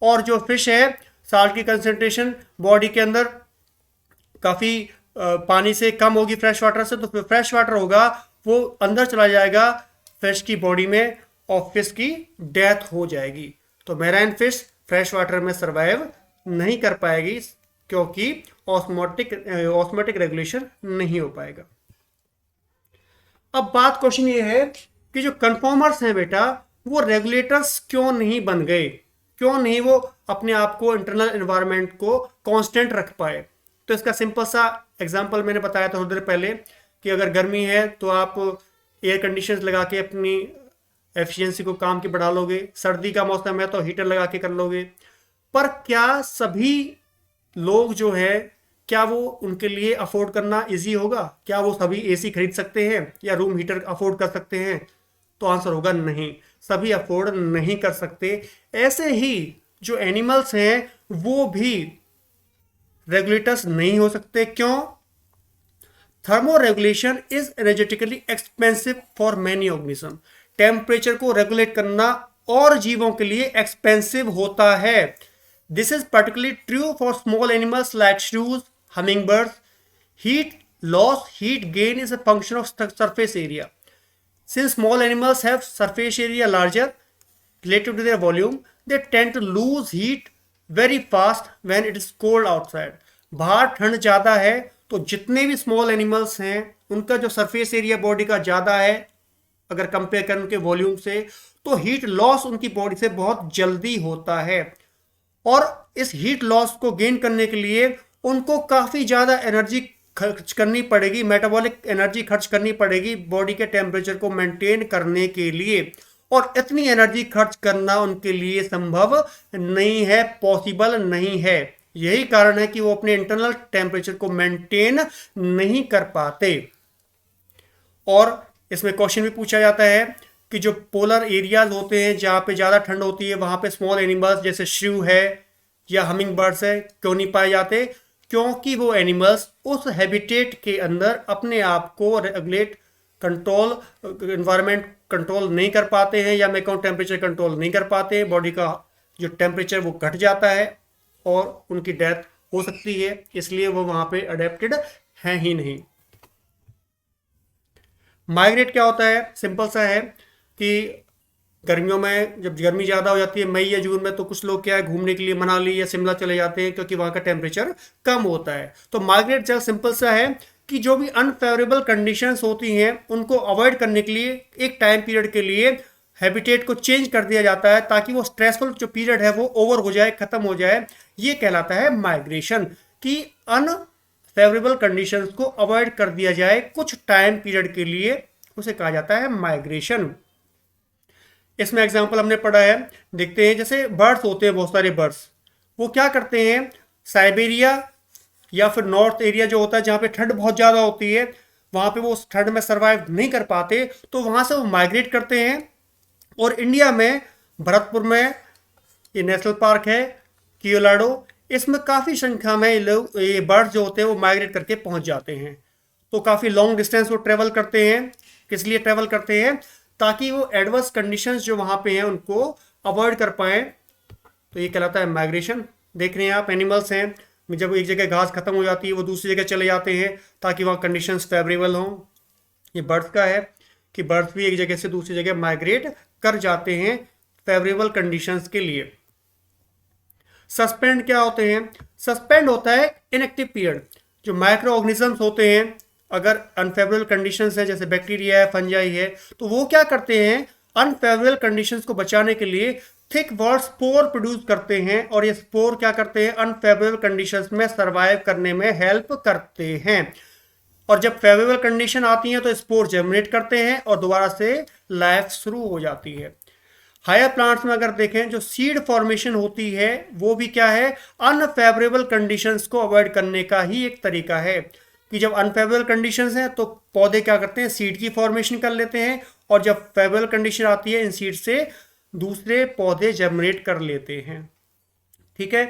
और जो फिश है साल्ट की कंसंट्रेशन बॉडी के अंदर काफ़ी पानी से कम होगी फ्रेश वाटर से, तो फ्रेश वाटर होगा वो अंदर चला जाएगा फिश की बॉडी में और फिश की डेथ हो जाएगी। तो मैराइन फिश फ्रेश वाटर में सरवाइव नहीं कर पाएगी क्योंकि ऑस्मोटिक रेगुलेशन नहीं हो पाएगा। अब बात क्वेश्चन ये है कि जो कन्फॉर्मर्स हैं बेटा वो रेगुलेटर्स क्यों नहीं बन गए, क्यों नहीं वो अपने आप को इंटरनल एनवायरनमेंट को कांस्टेंट रख पाए? तो इसका सिंपल सा एग्जांपल मैंने बताया था थोड़ी देर पहले कि अगर गर्मी है तो आप एयर कंडीशनर्स लगा के अपनी एफिशिएंसी को काम की बढ़ा लोगे, सर्दी का मौसम है तो हीटर लगा के कर लोगे। पर क्या सभी लोग जो है क्या वो उनके लिए अफोर्ड करना इजी होगा? क्या वो सभी एसी खरीद सकते हैं या रूम हीटर अफोर्ड कर सकते हैं? तो आंसर होगा नहीं, सभी अफोर्ड नहीं कर सकते। ऐसे ही जो एनिमल्स हैं वो भी रेगुलेटर्स नहीं हो सकते। क्यों? Thermo regulation is energetically expensive for many organism. Temperature को रेगुलेट करना और जीवों के लिए एक्सपेंसिव होता है। This is particularly true for small animals like श्रूज, humming birds. Heat loss, heat gain is a function of surface area. Since small animals have surface area larger relative to their volume, they tend to lose heat very fast when it is cold outside. बाहर ठंड ज़्यादा है तो जितने भी स्मॉल एनिमल्स हैं उनका जो सरफेस एरिया बॉडी का ज़्यादा है अगर कंपेयर करें उनके वॉल्यूम से, तो हीट लॉस उनकी बॉडी से बहुत जल्दी होता है। और इस हीट लॉस को गेन करने के लिए उनको काफ़ी ज़्यादा एनर्जी खर्च करनी पड़ेगी, मेटाबॉलिक एनर्जी खर्च करनी पड़ेगी बॉडी के टेम्परेचर को मेंटेन करने के लिए, और इतनी एनर्जी खर्च करना उनके लिए संभव नहीं है, पॉसिबल नहीं है। यही कारण है कि वो अपने इंटरनल टेम्परेचर को मेंटेन नहीं कर पाते। और इसमें क्वेश्चन भी पूछा जाता है कि जो पोलर एरियाज होते हैं जहाँ पे ज़्यादा ठंड होती है वहाँ पे स्मॉल एनिमल्स जैसे श्रू है या हमिंग बर्ड्स है क्यों नहीं पाए जाते? क्योंकि वो एनिमल्स उस हैबिटेट के अंदर अपने आप को रेगुलेट, कंट्रोल, एनवायरनमेंट कंट्रोल नहीं कर पाते हैं, या मैं कहूँ टेम्परेचर कंट्रोल नहीं कर पाते हैं। बॉडी का जो टेम्परेचर वो घट जाता है और उनकी डेथ हो सकती है, इसलिए वो वहाँ पे अडेप्टेड हैं ही नहीं। माइग्रेट क्या होता है? सिंपल सा है कि गर्मियों में जब गर्मी ज़्यादा हो जाती है मई या जून में, तो कुछ लोग क्या है घूमने के लिए मनाली या शिमला चले जाते हैं क्योंकि वहाँ का टेम्परेचर कम होता है। तो माइग्रेट जब सिंपल सा है कि जो भी अनफेवरेबल कंडीशंस होती हैं उनको अवॉइड करने के लिए एक टाइम पीरियड के लिए हैबिटेट को चेंज कर दिया जाता है ताकि वो स्ट्रेसफुल जो पीरियड है वो ओवर हो जाए, ख़त्म हो जाए। ये कहलाता है माइग्रेशन, कि अनफेवरेबल कंडीशंस को अवॉइड कर दिया जाए कुछ टाइम पीरियड के लिए, उसे कहा जाता है माइग्रेशन। इसमें एग्जाम्पल हमने पढ़ा है, देखते हैं। जैसे बर्ड्स होते हैं, बहुत सारे बर्ड्स, वो क्या करते हैं साइबेरिया या फिर नॉर्थ एरिया जो होता है जहाँ पे ठंड बहुत ज़्यादा होती है, वहाँ पे वो उस ठंड में सर्वाइव नहीं कर पाते, तो वहाँ से वो माइग्रेट करते हैं। और इंडिया में भरतपुर में ये नेशनल पार्क है कियोलाडो, इसमें काफ़ी संख्या में ये बर्ड्स जो होते हैं वो माइग्रेट करके पहुँच जाते हैं। तो काफ़ी लॉन्ग डिस्टेंस वो ट्रेवल करते हैं। किस लिए ट्रेवल करते हैं? ताकि वो एडवर्स कंडीशंस जो वहाँ पे हैं उनको अवॉइड कर पाएँ तो ये कहलाता है माइग्रेशन। देख रहे हैं आप, एनिमल्स हैं, जब एक जगह घास खत्म हो जाती है वो दूसरी जगह चले जाते हैं ताकि वहाँ कंडीशंस फेवरेबल हों। ये बर्ड्स का है कि बर्ड्स भी एक जगह से दूसरी जगह माइग्रेट कर जाते हैं फेवरेबल कंडीशंस के लिए। सस्पेंड क्या होते हैं? सस्पेंड होता है इनएक्टिव पीरियड। जो माइक्रो ऑर्गेनिजम्स होते हैं, अगर अनफेवरेबल कंडीशंस है जैसे बैक्टीरिया है, फंजाई है, तो वो क्या करते हैं, अनफेवरेबल कंडीशंस को बचाने के लिए थिक वॉल स्पोर प्रोड्यूस करते हैं, और ये स्पोर क्या करते हैं, अनफेवरेबल कंडीशंस में सरवाइव करने में हेल्प करते हैं। और जब फेवरेबल कंडीशन आती है तो स्पोर जनरेट करते हैं और दोबारा से लाइफ शुरू हो जाती है। हायर प्लांट्स में अगर देखें, जो सीड फॉर्मेशन होती है वो भी क्या है, अनफेवरेबल कंडीशंस को अवॉइड करने का ही एक तरीका है। कि जब अनफेवरेबल कंडीशंस हैं तो पौधे क्या करते हैं, सीड की फॉर्मेशन कर लेते हैं, और जब फेवरेबल कंडीशन आती है इन सीड से दूसरे पौधे जर्मिनेट कर लेते हैं। ठीक है,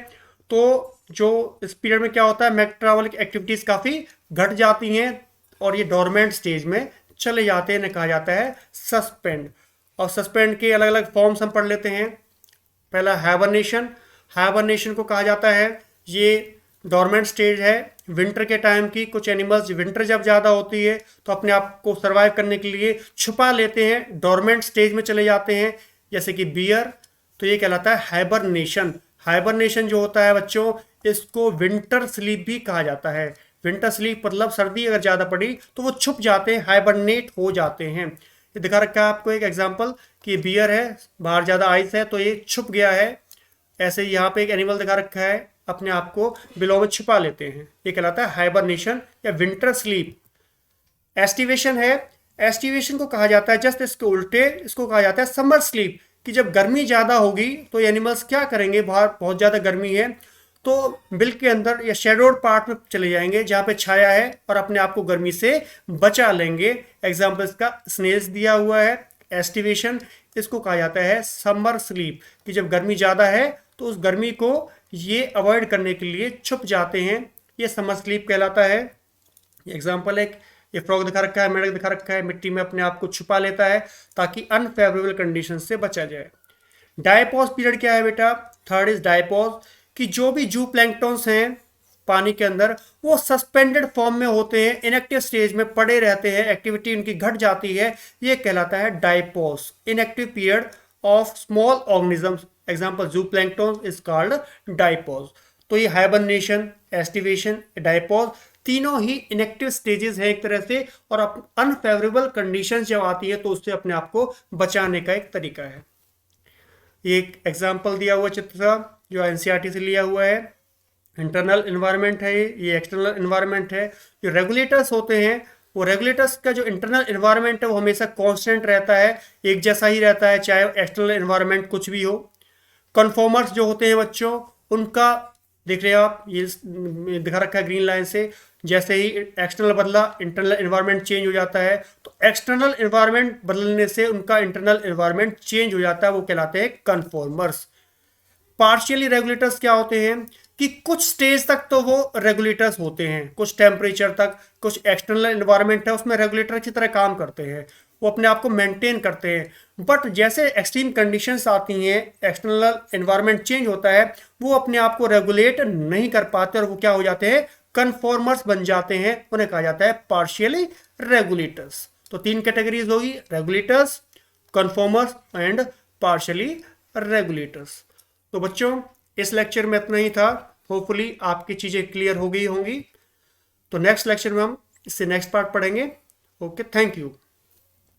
तो जो इस पीरियड में क्या होता है, मेटाबॉलिक एक्टिविटीज काफ़ी घट जाती हैं और ये डोरमेंट स्टेज में चले जाते हैं, इन्हें कहा जाता है सस्पेंड। और सस्पेंड के अलग अलग फॉर्म्स हम पढ़ लेते हैं। पहला हाइबरनेशन। हाइबरनेशन को कहा जाता है, ये डोरमेंट स्टेज है विंटर के टाइम की। कुछ एनिमल्स विंटर जब ज़्यादा होती है तो अपने आप को सर्वाइव करने के लिए छुपा लेते हैं, डोरमेंट स्टेज में चले जाते हैं, जैसे कि बियर। तो ये कहलाता है हाइबरनेशन। हाइबरनेशन जो होता है बच्चों, इसको विंटर स्लीप भी कहा जाता है। विंटर स्लीप मतलब सर्दी अगर ज़्यादा पड़ी तो वो छुप जाते हैं, हाइबरनेट हो जाते हैं। ये दिखा रखा है आपको एक एग्जांपल कि बियर है, बाहर ज़्यादा आइस है तो ये छुप गया है। ऐसे यहाँ पे एक एनिमल दिखा रखा है, अपने आप को बिलों में छुपा लेते हैं, ये कहलाता है हाइबरनेशन या विंटर स्लीप। एस्टिवेशन है। एस्टिवेशन को कहा जाता है जस्ट इसके उल्टे, इसको कहा जाता है समर स्लीप। कि जब गर्मी ज़्यादा होगी तो एनिमल्स क्या करेंगे, बाहर बहुत ज़्यादा गर्मी है तो बिल के अंदर या शेडोड पार्ट में चले जाएंगे जहाँ पे छाया है और अपने आप को गर्मी से बचा लेंगे। एग्जाम्पल इसका स्नेल्स दिया हुआ है। एस्टिवेशन, इसको कहा जाता है समर स्लीप। कि जब गर्मी ज़्यादा है तो उस गर्मी को ये अवॉइड करने के लिए छुप जाते हैं, ये समर स्लीप कहलाता है। एग्जाम्पल एक ये फ्रॉग दिखा रखा है, मेढक दिखा रखा है, मिट्टी में अपने आप को छुपा लेता है ताकि अनफेवरेबल कंडीशन से बचा जाए। डायपॉज पीरियड क्या है बेटा? Third is diapause. कि जो भी जू प्लैंक्टन्स हैं पानी के अंदर वो सस्पेंडेड फॉर्म में होते हैं, इनएक्टिव स्टेज में पड़े रहते हैं, एक्टिविटी उनकी घट जाती है, ये कहलाता है diapause, inactive period of small organisms. Example जू प्लैंक्टन इज कॉल्ड डायपॉज। तो ये हाइबरनेशन, एस्टिवेशन, डायपॉज तीनों ही इनएक्टिव स्टेजेस हैं एक तरह से, और अनफेवरेबल कंडीशंस जब आती है तो उससे अपने आप को बचाने का एक तरीका है। ये एक एग्जाम्पल दिया हुआ चित्र था जो एनसीईआरटी से लिया हुआ है। इंटरनल इन्वायरमेंट है, ये एक्सटर्नल इन्वायरमेंट है। जो रेगुलेटर्स होते हैं, वो रेगुलेटर्स का जो इंटरनल इन्वायरमेंट है वो हमेशा कांस्टेंट रहता है, एक जैसा ही रहता है, चाहे एक्सटर्नल इन्वायरमेंट कुछ भी हो। कन्फॉर्मर्स जो होते हैं बच्चों, उनका देख रहे हैं आप, ये दिखा रखा है ग्रीन लाइन से, जैसे ही एक्सटर्नल बदला इंटरनल इन्वायरमेंट चेंज हो जाता है, तो एक्सटर्नल इन्वायरमेंट बदलने से उनका इंटरनल इन्वायरमेंट चेंज हो जाता है, वो कहलाते हैं कन्फॉर्मर्स। पार्शियली रेगुलेटर्स क्या होते हैं कि कुछ स्टेज तक तो वो रेगुलेटर्स होते हैं, कुछ टेम्परेचर तक, कुछ एक्सटर्नल इन्वायरमेंट है उसमें रेगुलेटर की तरह काम करते हैं, वो अपने आप को मेंटेन करते हैं। बट जैसे एक्सट्रीम कंडीशंस आती हैं, एक्सटर्नल इन्वायरमेंट चेंज होता है, वो अपने आप को रेगुलेट नहीं कर पाते और वो क्या हो जाते हैं, कन्फॉर्मर्स बन जाते हैं, उन्हें कहा जाता है पार्शियली रेगुलेटर्स। तो तीन कैटेगरीज होगी, regulators, conformers and partially regulators. तो बच्चों इस लेक्चर में इतना ही था, होपफुली आपकी चीज़ें क्लियर हो गई होंगी। तो नेक्स्ट लेक्चर में हम इससे नेक्स्ट पार्ट पढ़ेंगे। Okay, thank you.